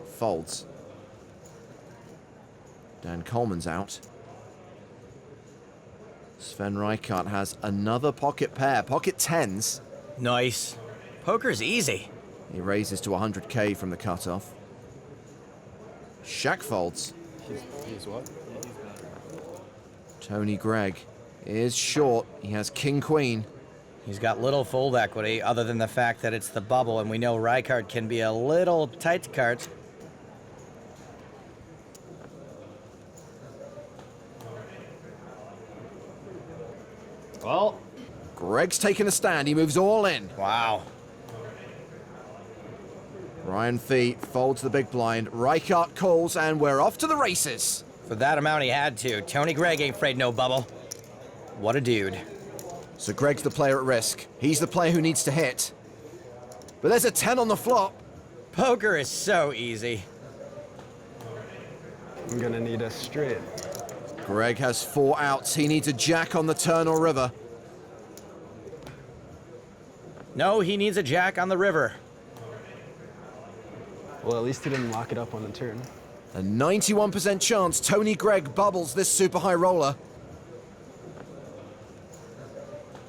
[SPEAKER 1] folds. Dan Coleman's out. Sven Reichardt has another pocket pair, pocket 10s.
[SPEAKER 4] Nice. Poker's easy.
[SPEAKER 1] He raises to 100k from the cutoff. Shack folds.
[SPEAKER 8] He's what?
[SPEAKER 1] Tony Gregg is short. He has king queen.
[SPEAKER 4] He's got little fold equity other than the fact that it's the bubble, and we know Reichardt can be a little tight to cards.
[SPEAKER 11] Well,
[SPEAKER 1] Gregg's taking a stand. He moves all in.
[SPEAKER 4] Wow.
[SPEAKER 1] Ryan Fee folds the big blind. Reichardt calls, and we're off to the races.
[SPEAKER 4] For that amount, he had to. Tony Gregg ain't afraid no bubble. What a dude.
[SPEAKER 1] So Gregg's the player at risk. He's the player who needs to hit. But there's a 10 on the flop.
[SPEAKER 4] Poker is so easy.
[SPEAKER 11] I'm gonna need a straight.
[SPEAKER 1] Gregg has 4 outs. He needs a jack on the turn or river.
[SPEAKER 4] No, he needs a jack on the river.
[SPEAKER 11] Well, at least he didn't lock it up on the turn.
[SPEAKER 1] A 91% chance Tony Gregg bubbles this super high roller.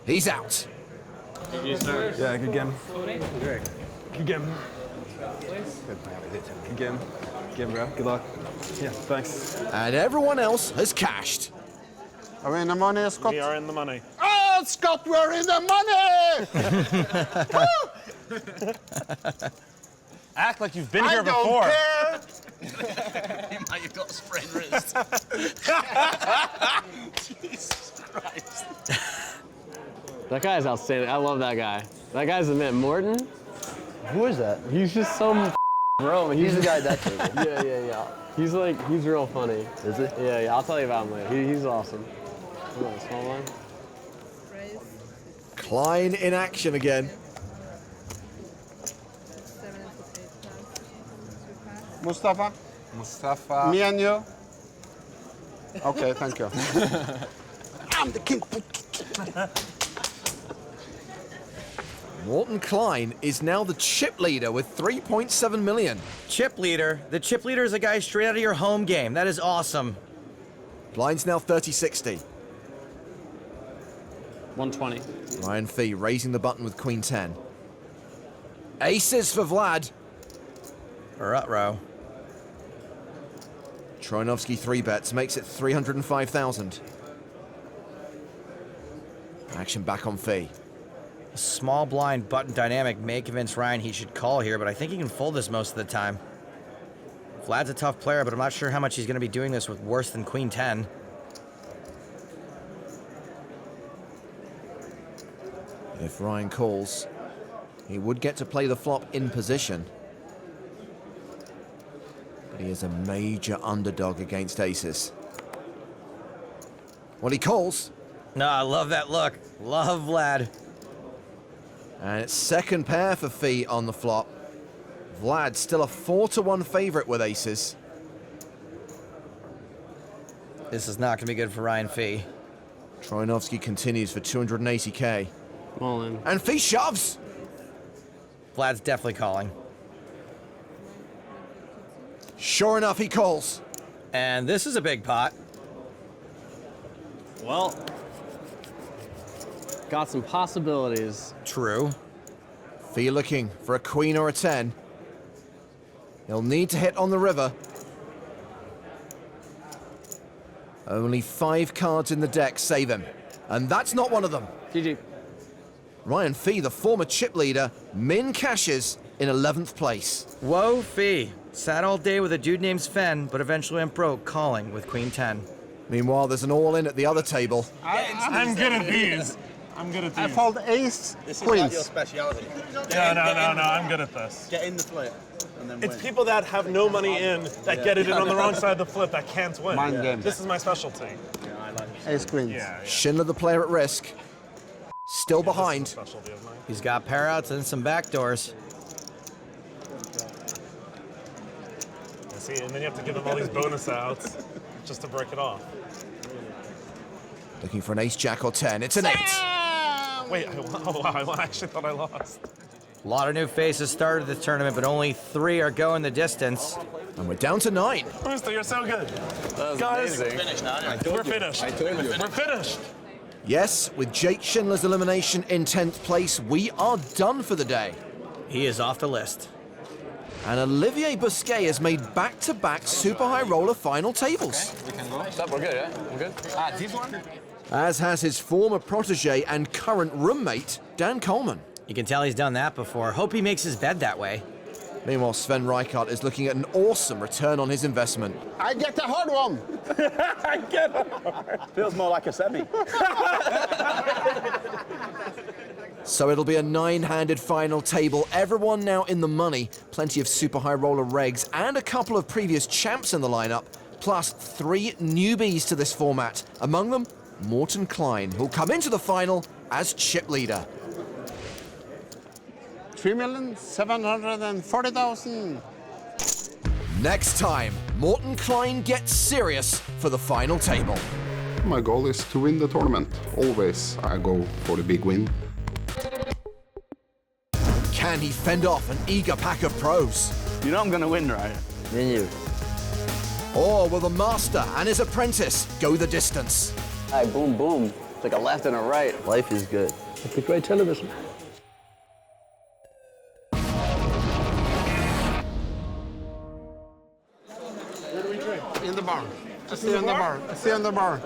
[SPEAKER 1] He's out.
[SPEAKER 11] Yeah, good game. Good game. Good game. Good game, bro. Good luck. Yeah, thanks.
[SPEAKER 1] And everyone else has cashed.
[SPEAKER 2] Are we in the money, Scott?
[SPEAKER 8] We are in the money.
[SPEAKER 2] Oh, Scott, we're in the money!
[SPEAKER 8] Act like you've been here before.
[SPEAKER 2] I don't
[SPEAKER 6] You might have got a sprained wrist. Jesus Christ.
[SPEAKER 3] That guy's outstanding. I love that guy. That guy's the man. Morton?
[SPEAKER 10] Who is that?
[SPEAKER 3] He's just so bro.
[SPEAKER 10] He's the guy at that table.
[SPEAKER 3] Yeah. He's real funny.
[SPEAKER 10] Is he?
[SPEAKER 3] Yeah. I'll tell you about him later. He's awesome. Oh, small one.
[SPEAKER 1] Klein in action again.
[SPEAKER 2] Mustafa?
[SPEAKER 14] Mustafa.
[SPEAKER 2] Me and you? Okay, thank you. I'm the king.
[SPEAKER 1] Morton Klein is now the chip leader with 3.7 million.
[SPEAKER 4] Chip leader? The chip leader is a guy straight out of your home game. That is awesome.
[SPEAKER 1] Blind's now 30-60.
[SPEAKER 3] 120.
[SPEAKER 1] Ryan Fee raising the button with Queen 10. Aces for Vlad.
[SPEAKER 4] Ruh-roh.
[SPEAKER 1] Troinovsky 3-bets, makes it 305,000. Action back on Fee.
[SPEAKER 4] A small blind button dynamic may convince Ryan he should call here, but I think he can fold this most of the time. Vlad's a tough player, but I'm not sure how much he's going to be doing this with worse than Queen 10.
[SPEAKER 1] If Ryan calls, he would get to play the flop in position. But he is a major underdog against aces. Well, he calls.
[SPEAKER 4] No, I love that look. Love Vlad.
[SPEAKER 1] And it's second pair for Fee on the flop. Vlad still a 4-1 favorite with aces.
[SPEAKER 4] This is not going to be good for Ryan Fee.
[SPEAKER 1] Troinovsky continues for 280k.
[SPEAKER 3] All in.
[SPEAKER 1] And Fee shoves.
[SPEAKER 4] Vlad's definitely calling.
[SPEAKER 1] Sure enough, he calls.
[SPEAKER 4] And this is a big pot.
[SPEAKER 3] Well, got some possibilities.
[SPEAKER 4] True.
[SPEAKER 1] Fee looking for a queen or a 10. He'll need to hit on the river. Only 5 cards in the deck save him. And that's not one of them.
[SPEAKER 3] GG.
[SPEAKER 1] Ryan Fee, the former chip leader, min cashes in 11th place.
[SPEAKER 4] Whoa, Fee. Sat all day with a dude named Sven, but eventually went broke calling with Queen 10.
[SPEAKER 1] Meanwhile, there's an all-in at the other table.
[SPEAKER 8] I'm good at these. I'm good at these.
[SPEAKER 2] I fold ace,
[SPEAKER 6] This
[SPEAKER 2] queens.
[SPEAKER 6] is like your speciality.
[SPEAKER 8] Yeah, no, I'm good at this.
[SPEAKER 6] Get in the flip and then
[SPEAKER 8] It's
[SPEAKER 6] win.
[SPEAKER 8] people that have no money in that get it in on the wrong side of the flip that can't win.
[SPEAKER 2] Mind game.
[SPEAKER 8] This is my specialty.
[SPEAKER 6] Yeah, I like
[SPEAKER 2] Ace, queens.
[SPEAKER 8] Yeah.
[SPEAKER 1] Schindler, the player at risk. Still behind.
[SPEAKER 8] Specialty of mine.
[SPEAKER 4] He's got pair outs and some backdoors.
[SPEAKER 8] See, and then you have to give them all these bonus outs just to break it off.
[SPEAKER 1] Looking for an ace, jack, or 10. It's an 8.
[SPEAKER 8] Wait, I actually thought I lost.
[SPEAKER 4] A lot of new faces started the tournament, but only 3 are going the distance.
[SPEAKER 1] And we're down to 9.
[SPEAKER 8] Rooster, you're so good. Guys,
[SPEAKER 6] We're finished now.
[SPEAKER 8] we're finished. We're finished.
[SPEAKER 1] Yes, with Jake Schindler's elimination in 10th place, we are done for the day.
[SPEAKER 4] He is off the list.
[SPEAKER 1] And Olivier Busquet has made back-to-back Super High Roller final tables.
[SPEAKER 12] We can go. Stop, we're good, yeah? We're good? This one?
[SPEAKER 1] As has his former protege and current roommate, Dan Coleman.
[SPEAKER 4] You can tell he's done that before. Hope he makes his bed that way.
[SPEAKER 1] Meanwhile, Sven Reichardt is looking at an awesome return on his investment.
[SPEAKER 2] I get the hard one.
[SPEAKER 6] I get it. Feels more like a semi.
[SPEAKER 1] So it'll be a 9-handed final table. Everyone now in the money. Plenty of Super High Roller regs and a couple of previous champs in the lineup, plus 3 newbies to this format. Among them, Morten Klein, who'll come into the final as chip leader.
[SPEAKER 2] 3,740,000.
[SPEAKER 1] Next time, Morten Klein gets serious for the final table.
[SPEAKER 2] My goal is to win the tournament. Always I go for the big win.
[SPEAKER 1] Can he fend off an eager pack of pros?
[SPEAKER 6] You know I'm going to win, right?
[SPEAKER 10] Me and you.
[SPEAKER 1] Or will the master and his apprentice go the distance?
[SPEAKER 10] Hey, boom, boom. It's like a left and a right. Life is good.
[SPEAKER 9] It's a great television.
[SPEAKER 2] In the bar. I see you in the bar. I see you in the bar.